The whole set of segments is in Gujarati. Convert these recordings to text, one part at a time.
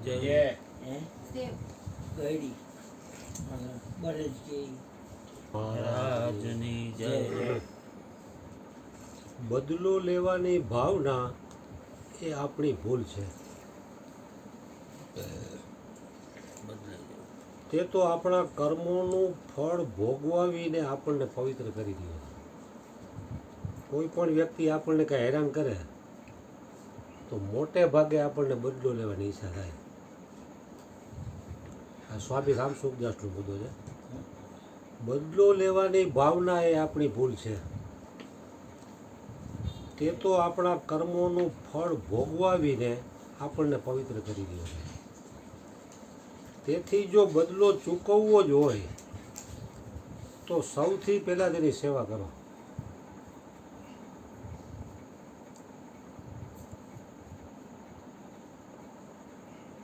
જય ગયડી બરજ મહારાજની જય. બદલો લેવાની ભાવના એ આપણી ભૂલ છે. તે તો આપણા કર્મોનું ફળ ભોગવાવીને આપણને પવિત્ર કરી દે. કોઈ પણ વ્યક્તિ આપણને કાંઈ હેરાન કરે તો મોટે ભાગે આપણને બદલો લેવાની ઈચ્છા થાય. આ સ્વામી રામસુખદાસનો મુદ્દો છે. બદલો લેવાની ભાવના એ આપણી ભૂલ છે. તે તો આપણા કર્મોનું ફળ ભોગવાવીને આપણને પવિત્ર કરી દે છે. તેથી જો બદલો ચૂકવવો જ હોય તો સૌથી પહેલાં તેની સેવા કરો.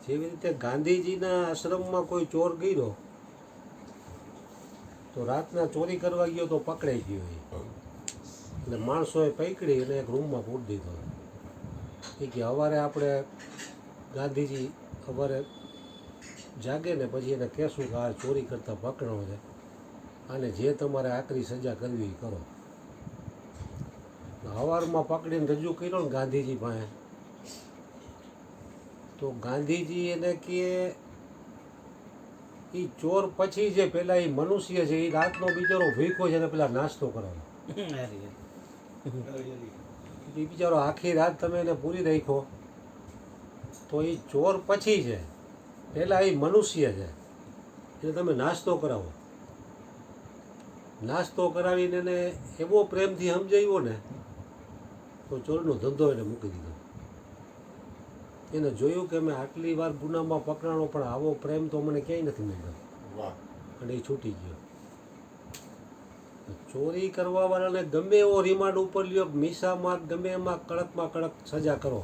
જેવી રીતે ગાંધીજીના આશ્રમમાં કોઈ ચોર ગયો તો રાતના ચોરી કરવા ગયો તો પકડાઈ ગયો એટલે માણસોએ પકડી અને એક રૂમમાં પૂરી દીધો. એ કે સવારે આપણે ગાંધીજી સવારે જાગે ને પછી એને કહેશું કે આ ચોરી કરતા પકડો છે અને જે તમારે આકરી સજા કરવી એ કરો. સવારમાં પકડીને રજૂ કર્યો ને ગાંધીજી પાસે તો ગાંધીજી એને કે એ ચોર પછી જે પેલા એ મનુષ્ય છે એ રાતનો બિચારો ભૂખ્યો છે એને પેલા નાસ્તો કરાવો. એ બિચારો આખી રાત તમે એને પૂરી રાખ્યો તો એ ચોર પછી છે, પેલા એ મનુષ્ય છે એને તમે નાસ્તો કરાવો. નાસ્તો કરાવીને એને એવો પ્રેમથી સમજાવ્યો ને તો ચોરનો ધંધો એને મૂકી દીધો. એને જોયું કે મેં આટલી વાર ગુનામાં પકડાણો પણ આવો પ્રેમ તો મને ક્યાંય નથી મળ્યો અને એ છૂટી ગયો. ચોરી કરવાવાળાને ગમે એવો રિમાન્ડ ઉપર લ્યો, મીસામાં ગમે એમાં કડક સજા કરો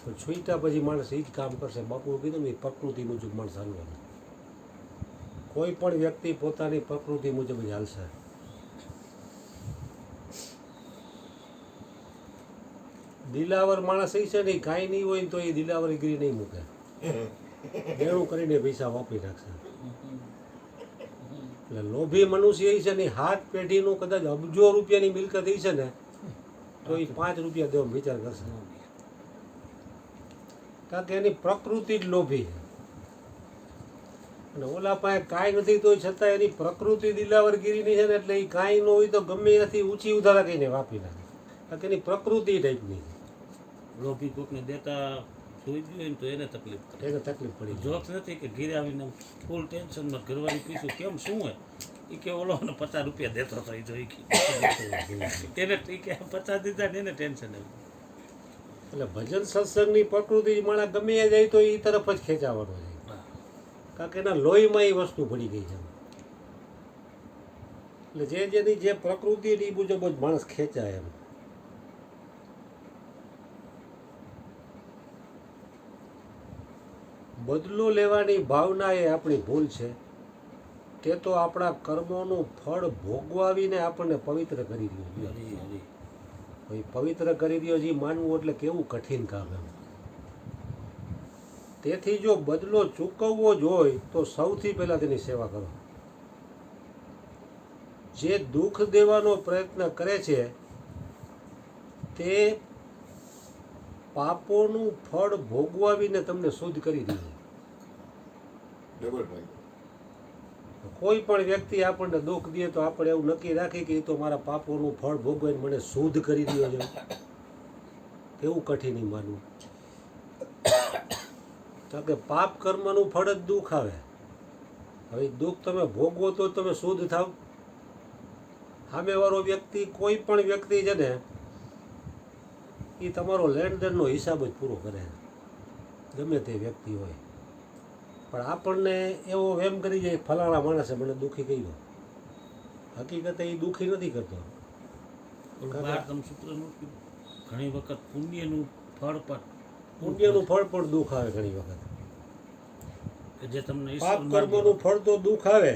પણ છૂટ્યા પછી માણસ એ જ કામ કરશે. બાપુ કીધું ને એ પ્રકૃતિ મુજબ માણસ હાલવાનું. કોઈ પણ વ્યક્તિ પોતાની પ્રકૃતિ મુજબ જ હાલશે. દિલાવર માણસ એ છે ને કાંઈ નહીં હોય ને તો એ દિલાવરીગીરી નહીં મૂકે, દેણું કરીને પૈસા વાપરી નાખશે. એટલે લોભી મનુષ્ય એ છે ને હાથ પેઢીનું કદાચ અબજો રૂપિયાની મિલકત એ છે ને તો એ 5 રૂપિયા દેવાનો વિચાર કરશે, કારણ કે એની પ્રકૃતિ જ લોભી છે. અને ઓલા પાસે કાંઈ નથી તો છતાં એની પ્રકૃતિ દિલાવરગીરીની છે ને એટલે એ કાંઈ ન હોય તો ગમે એનાથી ઊંચી ઉધારા કહીને વાપરી નાખે, કારણ કે એની પ્રકૃતિ ટાઈપની છે. લોભી કોકને દેતા જોઈ ગયું ને તો એને તકલીફ પડે. એને તકલીફ પડી જાય. જોત નથી કે ઘેરે આવીને ફૂલ ટેન્શનમાં ઘરવાળી પૂછ્યું કેમ શું હોય એ કે ઓલો 50 રૂપિયા દેતો હતો એ જોઈ એને એ કે 50 દીધા ને એને ટેન્શન આવ્યું. એટલે ભજન સત્સંગની પ્રકૃતિ માણસ ગમે એ જાય તો એ તરફ જ ખેંચાવાનો છે, કારણ કે એના લોહીમાં એ વસ્તુ પડી ગઈ છે. એટલે જેની જે પ્રકૃતિ એ મુજબ જ માણસ ખેંચાય એમ. બદલો લેવાની ભાવના એ આપણી ભૂલ છે. તે તો આપણા કર્મોનું ફળ ભોગવાવીને આપણને પવિત્ર કરી દો. પવિત્ર કરી દો જે માનવું એટલે કેવું કઠિન કામ એમ. તેથી જો બદલો ચૂકવવો જ હોય તો સૌથી પહેલાં તેની સેવા કરો. જે દુઃખ દેવાનો પ્રયત્ન કરે છે તે પાપોનું ફળ ભોગવાવીને તમને શુદ્ધ કરી દે. કોઈ પણ વ્યક્તિ આપણને દુઃખ દે તો આપણે એવું નક્કી રાખીએ કે એ તો મારા પાપોનું ફળ ભોગવીને મને શુદ્ધ કરી દે છે. કેવું કઠિન માનવું, કારણ કે પાપ કર્મનું ફળ જ દુઃખ આવે. હવે દુઃખ તમે ભોગવો તો તમે શુદ્ધ થાવ. સામેવાળો વ્યક્તિ કોઈ પણ વ્યક્તિ છે ને એ તમારો લેણદેણનો હિસાબ જ પૂરો કરે, ગમે તે વ્યક્તિ હોય. પણ આપણને એવો વેમ કરી જાય ફલાણા માણસે મને દુઃખી કર્યો, હકીકતે એ દુઃખી નથી કરતો. ઘણી વખત પુણ્યનું ફળ પણ દુઃખ આવે. ઘણી વખત કે જે તમને પાપ કર્મનું ફળ તો દુઃખ આવે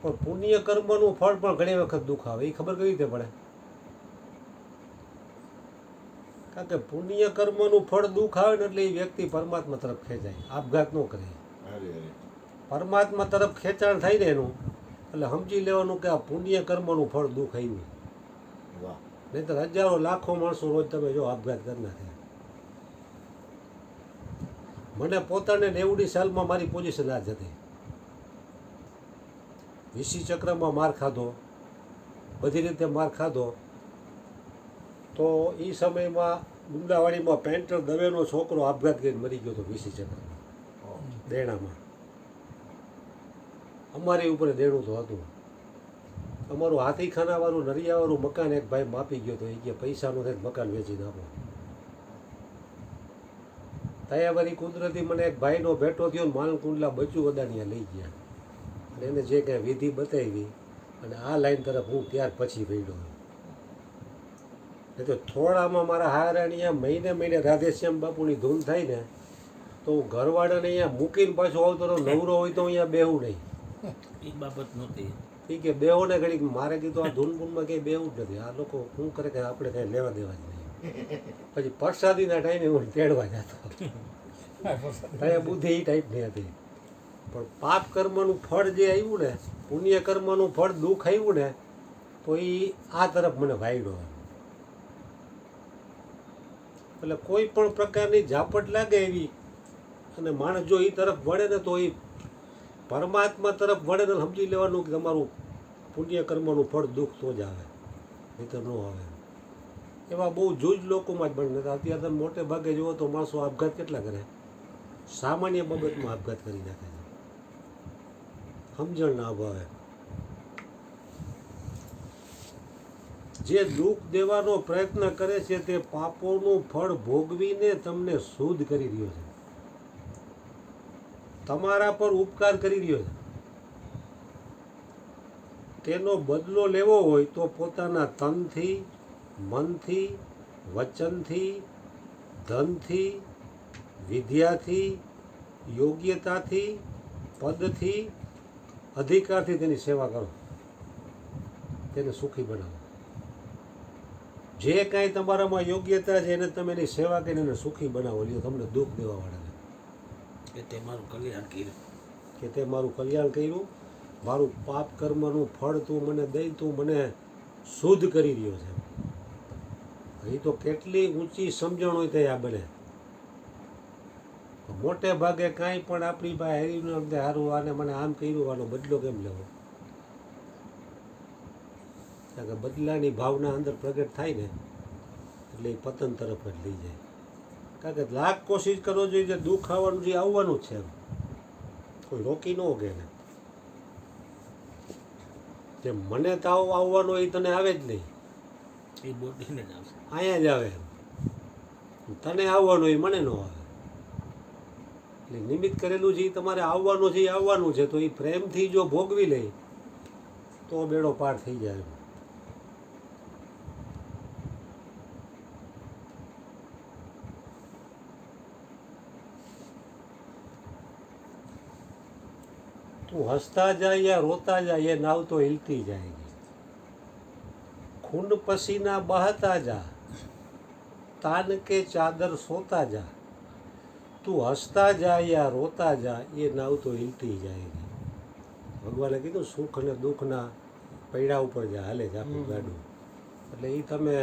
પણ પુણ્ય કર્મનું ફળ પણ ઘણી વખત દુઃખ આવે. એ ખબર કઈ રીતે પડે? કારણ કે પુણ્ય કર્મનું ફળ દુઃખ આવે ને એટલે એ વ્યક્તિ પરમાત્મા તરફ ખેંચાય, આપઘાત ન કરે. પરમાત્મા તરફ ખેંચાણ થાય ને એનું એટલે સમજી લેવાનું કે આ પુણ્ય કર્મનું ફળ દુઃખ આવ્યું. નહીંતર હજારો લાખો માણસો રોજ તમે જો આપઘાત કરી નાખે. મને પોતાને 90 સાલમાં મારી પોઝિશન આ જ હતી. વિસી ચક્રમાં માર ખાધો, બધી રીતે માર ખાધો. તો એ સમયમાં ગુંડાવાડીમાં પેન્ટર દવેનો છોકરો આપઘાત કરીને મરી ગયો હતો વિસી ચક્રમાં, દેણામાં. અમારી ઉપર દેણું તો હતું. અમારું હાથીખાનાવાળું નરિયાવાળું મકાન એક ભાઈ માપી ગયો હતો. એ કે પૈસાનો થાય મકાન વેચી નાખો. તયાવારી કુદરતી મને એક ભાઈનો ભેટો થયો, માલકુંડલા બચુ વદાણીયા લઈ ગયા અને એને જે કાંઈ વિધિ બતાવી અને આ લાઈન તરફ હું ત્યાર પછી પડ્યો. નહીં તો થોડામાં મારા હારાણીયા મહિને રાધેશ્યામ બાપુની ધૂન થાય ને તો હું ઘરવાળાને અહીંયા મૂકીને પાછો આવતો રહો. નવરો હોય તો અહીંયા બેહું નહીં. એ બાબત નહોતી. એ કે બેહો ને ઘડીક. મારે કીધું આ ધૂનપૂનમાં કંઈ બેવું જ નથી. આ લોકો શું કરે કે આપણે કાંઈ લેવા દેવા જ નહીં. પછી પ્રસાદીના ટાઈમે હું તેડવા જતો. ત્યાં બુદ્ધિ એ ટાઈપની હતી. પણ પાપ કર્મનું ફળ જે આવ્યું ને, પુણ્ય કર્મનું ફળ દુઃખ આવ્યું ને, તો એ આ તરફ મને વાયડો. એટલે કોઈ પણ પ્રકારની ઝાપટ લાગે એવી અને માણસ જો એ તરફ વળે ને તો એ પરમાત્મા તરફ વળે ને સમજી લેવાનું કે તમારું પુણ્ય કર્મનું ફળ દુઃખ તો જ આવે, નહીં તો ન આવે. એવા બહુ જૂજ લોકોમાં જ બને. અત્યારે તમે મોટે ભાગે જુઓ તો માણસો આપઘાત કેટલા કરે, સામાન્ય બાબતમાં આપઘાત કરી નાખે છે, સમજણના અભાવે. જે દુઃખ દેવાનો પ્રયત્ન કરે છે તે પાપોનું ફળ ભોગવીને તમને શુદ્ધ કરી રહ્યો છે, તમારા પર ઉપકાર કરી રહ્યો છે. તેનો બદલો લેવો હોય તો પોતાના તનથી, મનથી, વચનથી, ધનથી, વિદ્યાથી, યોગ્યતાથી, પદથી, અધિકારથી તેની સેવા કરો, તેને સુખી બનાવો. જે કાંઈ તમારામાં યોગ્યતા છે એને તમે એની સેવા કરીને એને સુખી બનાવો. લ્યો તમને દુઃખ દેવાવાળાને કે તે મારું કલ્યાણ કર્યું, કે તે મારું કલ્યાણ કર્યું, મારું પાપ કર્મનું ફળ તું મને દઈ, તું મને શુદ્ધ કરી રહ્યો છે. એ તો કેટલી ઊંચી સમજણ હોય તે આ બને. મોટે ભાગે કાંઈ પણ આપણી પાસે હારીને સારું આને મને આમ કર્યું, આનો બદલો કેમ લેવો? કારણ કે બદલાની ભાવના અંદર પ્રગટ થાય ને એટલે એ પતન તરફ જ લઈ જાય. કારણ કે લાખ કોશિશ કરવો જોઈએ જે દુઃખ આવવાનું જે આવવાનું જ છે, એમ કોઈ રોકી ન ઓગે ને. જે મને તાવ આવવાનો એ તને આવે જ નહીં, એ બોડીને જ આવશે. અહીંયા જ આવે. તને આવવાનું એ મને ન આવે. એટલે નિમિત્ત કરેલું છે એ તમારે આવવાનું છે, એ આવવાનું છે. તો એ પ્રેમથી જો ભોગવી લે તો બેડો પાર થઈ જાય. તું હસતા જાય યા રોતા જાય એ નાવ તો હિલતી જાય. ખૂન પસીના બહાતા જા, તાન કે ચાદર સોતા જા. તું હસતા જા યા રોતા જા એ નાવ તો હિલતી જાય. ભગવાને કીધું સુખ અને દુઃખના પૈડા ઉપર જા હાલે છે આપણું ગાડું. એટલે એ તમે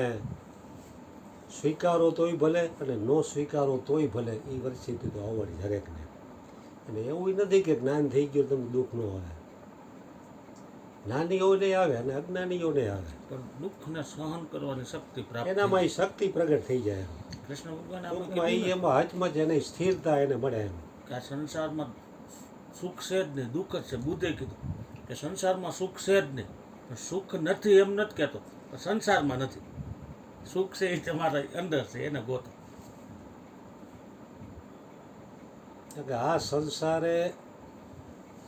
સ્વીકારો તોય ભલે અને ન સ્વીકારો તોય ભલે, એ પરિસ્થિતિ તો આવવાની દરેકને. અને એવું નથી કે જ્ઞાન થઈ ગયું તમને દુઃખ ન આવે. જ્ઞાનીઓને આવે અને અજ્ઞાનીઓને આવે, પણ દુઃખને સહન કરવાની શક્તિ પ્રાપ્ત એનામાં એ શક્તિ પ્રગટ થઈ જાય. કૃષ્ણ ભગવાન ટૂંકમાં એમાં હચમચ એને સ્થિરતા એને મળે એમ. કે આ સંસારમાં સુખ છે જ નહીં, દુઃખ જ છે. બુદ્ધે કીધું કે સંસારમાં સુખ છે જ નહીં, પણ સુખ નથી એમ નથી કહેતો, પણ સંસારમાં નથી. સુખ છે એ તમારા અંદર છે, એને ગોતો. કે આ સંસારે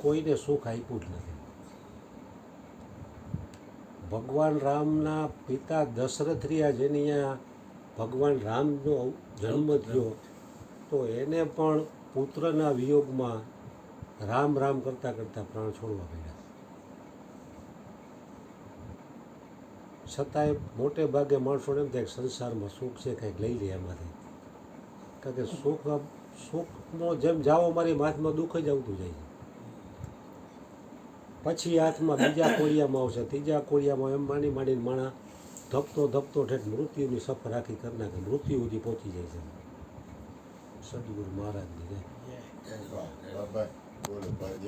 કોઈને સુખ આપ્યું જ નથી. ભગવાન રામના પિતા દશરથ રહ્યા, જેની અહીંયા ભગવાન રામનો જન્મ થયો, તો એને પણ પુત્રના વિયોગમાં રામ રામ કરતાં કરતાં પ્રાણ છોડવા પડ્યા. છતાંય મોટે ભાગે માણસોને એમ થાય કે સંસારમાં સુખ છે કંઈક લઈ લે એમાંથી. કારણ કે સુખનો જેમ જાઓ મારી હાથમાં દુઃખ જ આવતું જાય છે. પછી હાથમાં બીજા કોળિયામાં આવશે, ત્રીજા કોળિયામાં એમ માંડીને માણા ધપતો ઠેઠ મૃત્યુની સફર આખી કરી નાખે, મૃત્યુ સુધી પહોંચી જાય છે. સદગુરુ મહારાજની જય. બાબા બોલો ભાઈ.